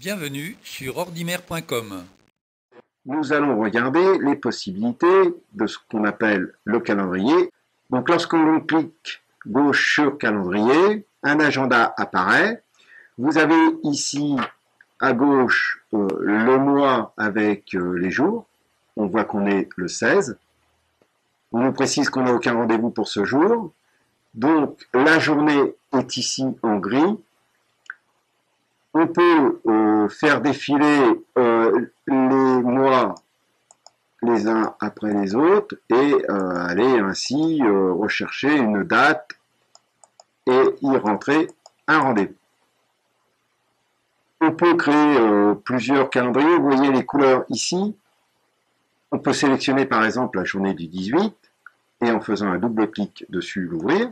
Bienvenue sur ordimer.com. Nous allons regarder les possibilités de ce qu'on appelle le calendrier. Donc lorsque l'on clique gauche sur calendrier, un agenda apparaît. Vous avez ici à gauche le mois avec les jours. On voit qu'on est le 16. On nous précise qu'on n'a aucun rendez-vous pour ce jour. Donc la journée est ici en gris. On peut faire défiler les mois les uns après les autres et aller ainsi rechercher une date et y rentrer un rendez-vous. On peut créer plusieurs calendriers. Vous voyez les couleurs ici. On peut sélectionner par exemple la journée du 18 et en faisant un double clic dessus l'ouvrir.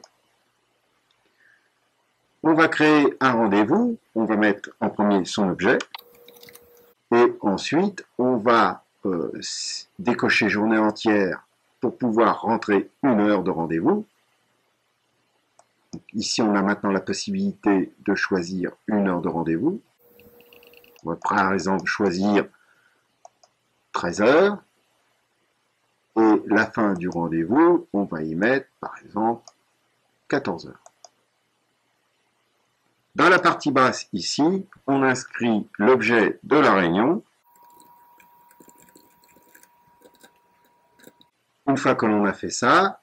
On va créer un rendez-vous, on va mettre en premier son objet, et ensuite on va décocher journée entière pour pouvoir rentrer une heure de rendez-vous. Ici on a maintenant la possibilité de choisir une heure de rendez-vous. On va par exemple choisir 13 heures, et la fin du rendez-vous, on va y mettre par exemple 14 heures. Dans la partie basse, ici, on inscrit l'objet de la réunion. Une fois que l'on a fait ça,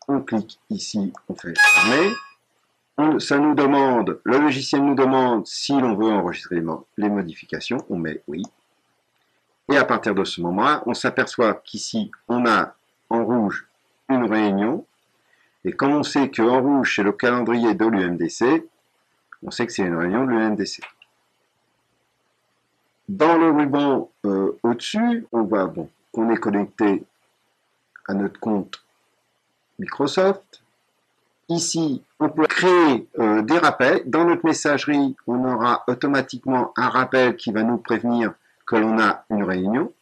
on clique ici, on fait fermer. Ça nous demande, le logiciel nous demande si l'on veut enregistrer les modifications. On met oui. Et à partir de ce moment-là, on s'aperçoit qu'ici, on a en rouge une réunion. Et comme on sait qu'en rouge, c'est le calendrier de l'UMDC, on sait que c'est une réunion de l'UMDC. Dans le ruban au-dessus, on voit qu'on est connecté à notre compte Microsoft. Ici, on peut créer des rappels. Dans notre messagerie, on aura automatiquement un rappel qui va nous prévenir que l'on a une réunion.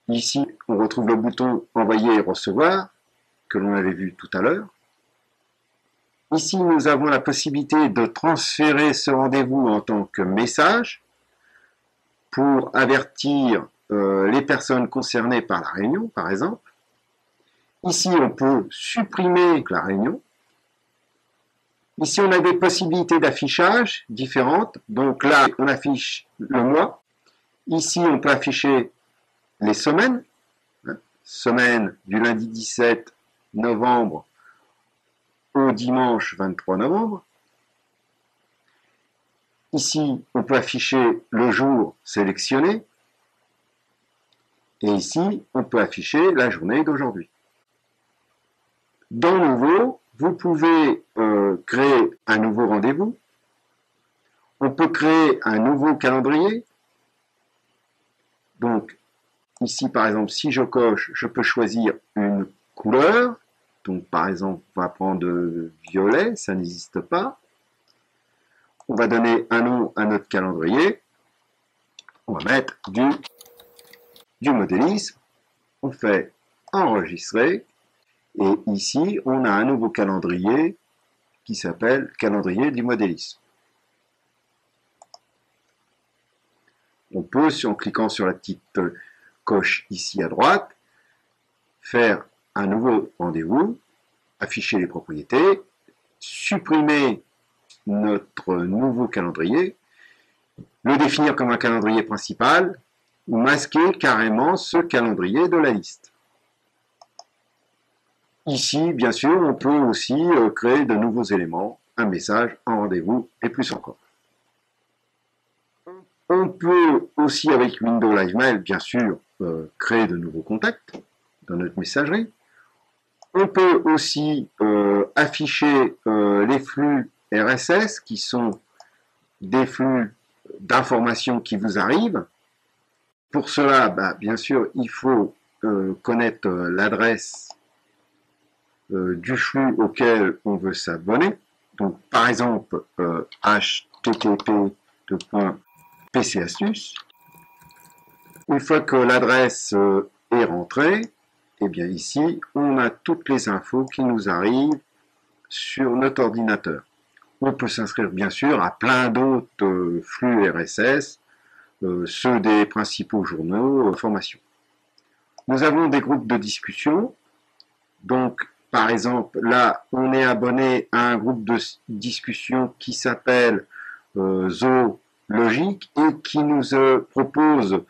Ici, on retrouve le bouton envoyer et recevoir que l'on avait vu tout à l'heure. Ici, nous avons la possibilité de transférer ce rendez-vous en tant que message pour avertir les personnes concernées par la réunion, par exemple. Ici, on peut supprimer la réunion. Ici, on a des possibilités d'affichage différentes. Donc là, on affiche le mois. Ici, on peut afficher les semaines. Semaine du lundi 17 novembre au dimanche 23 novembre. Ici, on peut afficher le jour sélectionné. Et ici, on peut afficher la journée d'aujourd'hui. Dans Nouveau, vous pouvez créer un nouveau rendez-vous. On peut créer un nouveau calendrier. Donc, ici, par exemple, si je coche, je peux choisir une couleur. Donc, par exemple, on va prendre violet, ça n'existe pas. On va donner un nom à notre calendrier. On va mettre du modélisme. On fait enregistrer. Et ici, on a un nouveau calendrier qui s'appelle calendrier du modélisme. On peut, en cliquant sur la petite coche ici à droite, faire un nouveau rendez-vous, afficher les propriétés, supprimer notre nouveau calendrier, le définir comme un calendrier principal, ou masquer carrément ce calendrier de la liste. Ici, bien sûr, on peut aussi créer de nouveaux éléments, un message, un rendez-vous, et plus encore. On peut aussi, avec Windows Live Mail, bien sûr, créer de nouveaux contacts dans notre messagerie. On peut aussi afficher les flux RSS, qui sont des flux d'informations qui vous arrivent. Pour cela, bien sûr, il faut connaître l'adresse du flux auquel on veut s'abonner. Donc, par exemple, http://pcastuce. Une fois que l'adresse est rentrée, et bien ici, on a toutes les infos qui nous arrivent sur notre ordinateur. On peut s'inscrire bien sûr à plein d'autres flux RSS, ceux des principaux journaux, formations. Nous avons des groupes de discussion. Donc, par exemple, là, on est abonné à un groupe de discussion qui s'appelle Zoologique et qui nous propose,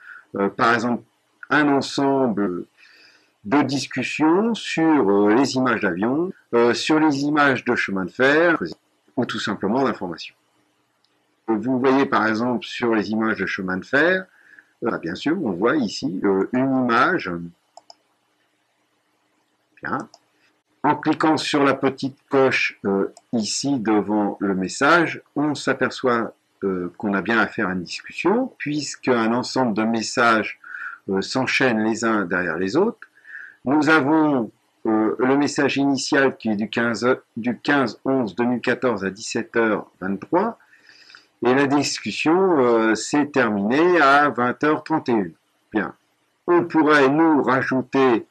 par exemple, un ensemble de discussions sur les images d'avion, sur les images de chemin de fer, ou tout simplement d'informations. Vous voyez par exemple sur les images de chemin de fer, bien sûr, on voit ici une image. Bien. En cliquant sur la petite coche ici devant le message, on s'aperçoit qu'on a bien affaire à une discussion, puisqu'un ensemble de messages s'enchaînent les uns derrière les autres. Nous avons le message initial qui est du 15-11-2014 à 17h23, et la discussion s'est terminée à 20h31. Bien. On pourrait nous rajouter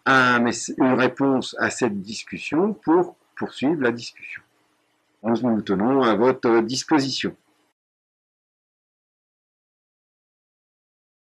une réponse à cette discussion pour poursuivre la discussion. Nous nous tenons à votre disposition.